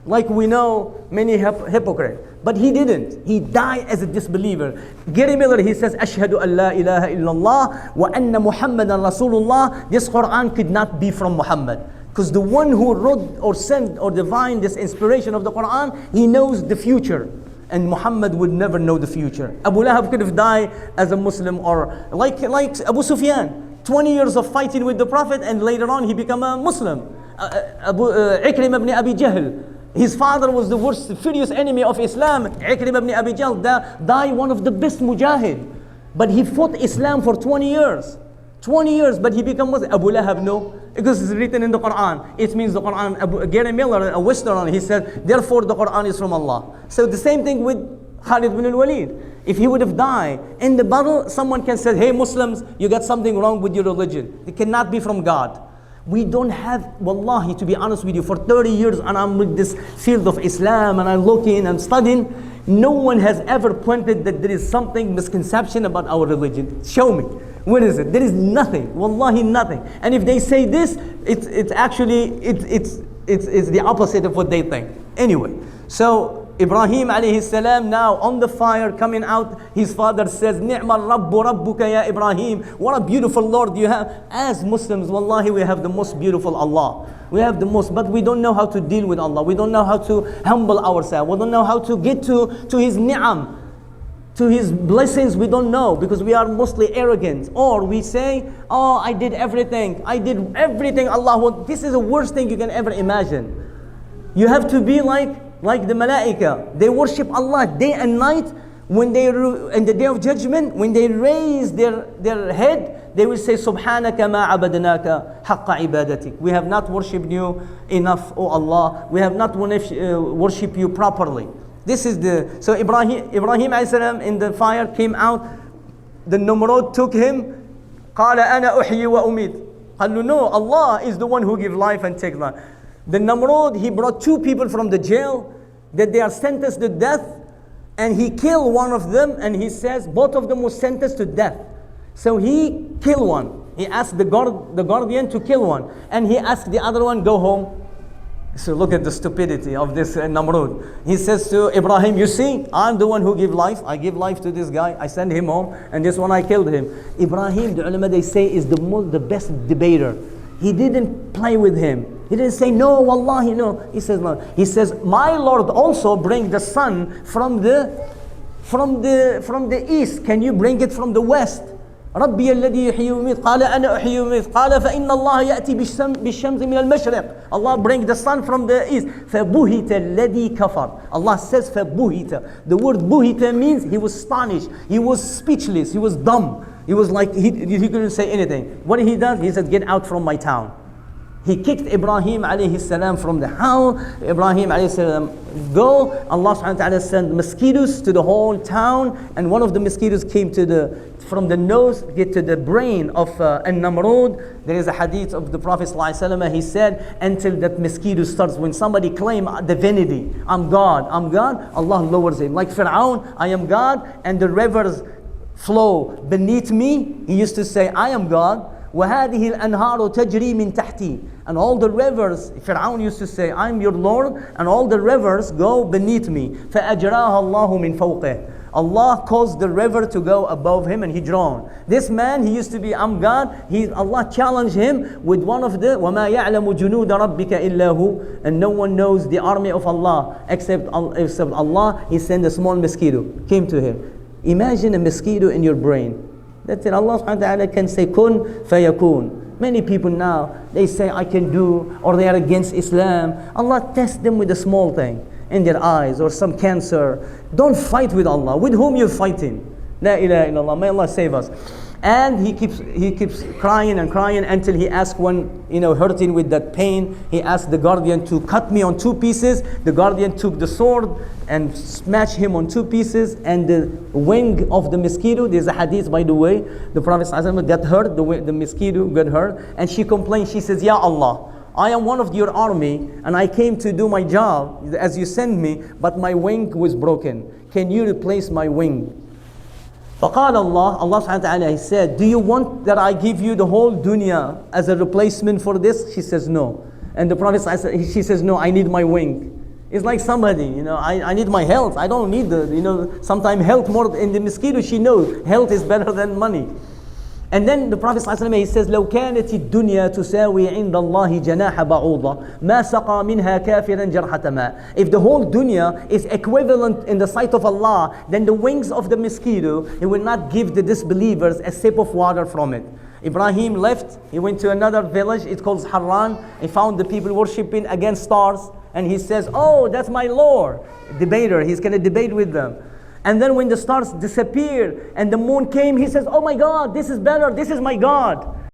Like we know many hypocrites. But he didn't. He died as a disbeliever. Gary Miller, he says, Ashhadu an la ilaha illallah wa anna Muhammadan Rasulullah. This Quran could not be from Muhammad. Because the one who wrote or sent or divined this inspiration of the Quran, he knows the future. And Muhammad would never know the future. Abu Lahab could have died as a Muslim, or like Abu Sufyan. 20 years of fighting with the Prophet, and later on he became a Muslim. Ikrim ibn Abi Jahl. His father was the worst, furious enemy of Islam. Ikrim ibn Abi Jahl died one of the best mujahid. But he fought Islam for 20 years. 20 years, but he became Muslim. Abu Lahab, no. Because it's written in the Quran. It means the Quran. Gary Miller, a Westerner, he said, therefore the Quran is from Allah. So the same thing with Khalid bin al-Walid. If he would have died in the battle, someone can say, hey Muslims, you got something wrong with your religion. It cannot be from God. We don't have, wallahi, to be honest with you, for 30 years and I'm with this field of Islam and I'm looking and studying, no one has ever pointed that there is something misconception about our religion. Show me. What is it? There is nothing. Wallahi, nothing. And if they say this, it's the opposite of what they think. Anyway, so Ibrahim alayhi salam now on the fire coming out, his father says, Ni'mal Rabbu Rabbuka ya Ibrahim. What a beautiful Lord you have. As Muslims, wallahi, we have the most beautiful Allah. We have the most, but we don't know how to deal with Allah. We don't know how to humble ourselves. We don't know how to get to His ni'am, to His blessings. We don't know, because we are mostly arrogant. Or we say, oh, I did everything. I did everything Allah wants. This is the worst thing you can ever imagine. You have to be like the Malaika. They worship Allah day and night. When they, in the day of judgment, when they raise their head, they will say, Subhanaka ma abadnaka haqqa ibadatik. We have not worshipped you enough, O Allah. We have not worshipped you properly. This is so Ibrahim alayhi salam in the fire came out. The Namrud took him. قال أنا أحيي وأميت. قال no, Allah is the one who gives life and takes life. The Namrud, he brought two people from the jail that they are sentenced to death, and he killed one of them, and he says both of them were sentenced to death. So he killed one. He asked the guardian to kill one, and he asked the other one, go home. So look at the stupidity of this Namrud. He says to Ibrahim, you see, I'm the one who give life. I give life to this guy. I send him home, and this one I killed him. Ibrahim, the ulama, they say, is the best debater. He didn't play with him. He didn't say, no, wallahi, no. He says, no. He says, my Lord also bring the sun from the east. Can you bring it from the west? ربي الذي يحيي ويميت قال أنا أحيي ويميت قال فإن الله يأتي بالشمس من المشرق. Allah bring the sun from the east. فبهت الذي كفر. Allah says فبهت. The word بهت means he was astonished. He was speechless. He was dumb. He was like, he couldn't say anything. What he does? He said, get out from my town. He kicked Ibrahim alayhi salam from the house. Ibrahim alayhi salam go. Allah subhanahu wa ta'ala sent mosquitoes to the whole town, and one of the mosquitoes came from the nose, get to the brain of An-Namrud. There is a hadith of the Prophet sallallahu alaihi wasallam. He said, until that mosquito starts, when somebody claim divinity, I'm God, Allah lowers him. Like Fir'aun, I am God, and the rivers flow beneath me. He used to say, I am God. وَهَذِهِ الْأَنْهَارُ تَجْرِي مِنْ تَحْتِي. And all the rivers, Fir'aun used to say, I'm your Lord, and all the rivers go beneath me. فَأَجْرَاهَا اللَّهُ مِنْ فَوْقِهِ. Allah caused the river to go above him, and he drowned. This man, he used to be, I'm God. Allah challenged him with one of the وَمَا يَعْلَمُ جُنُودَ رَبِّكَ إِلَّا هُ. And no one knows the army of Allah except Allah. He sent a small mosquito, came to him. Imagine a mosquito in your brain. That's it. Allah subhanahu wa ta'ala can say kun fayakun. Many people now, they say I can do, or they are against Islam. Allah tests them with a small thing in their eyes or some cancer. Don't fight with Allah. With whom you're fighting? La ilaha illallah. May Allah save us. And he keeps crying and crying until he asked one, hurting with that pain. He asked the guardian to cut me on two pieces. The guardian took the sword and smashed him on two pieces. And the wing of the mosquito, there's a hadith by the way, the Prophet ﷺ got hurt, the mosquito got hurt. And she complained, she says, Ya Allah, I am one of your army and I came to do my job as you send me, but my wing was broken. Can you replace my wing? فقال Allah subhanahu wa ta'ala, he said, do you want that I give you the whole dunya as a replacement for this? She says no. And the Prophet, she says no, I need my wing. It's like somebody, I need my health. I don't need sometimes health more in the mosquito. She knows health is better than money. And then the Prophet ﷺ, he says, لو كانت الدنيا تساوي عند الله جناح بعوضة ما سقى منها كافرا جرحة ماء. If the whole dunya is equivalent in the sight of Allah, then the wings of the mosquito, it will not give the disbelievers a sip of water from it. Ibrahim left, he went to another village, it's called Harran. He found the people worshipping against stars. And he says, oh, that's my Lord. Debater, he's going to debate with them. And then when the stars disappeared and the moon came, he says, oh my God, this is better, this is my God.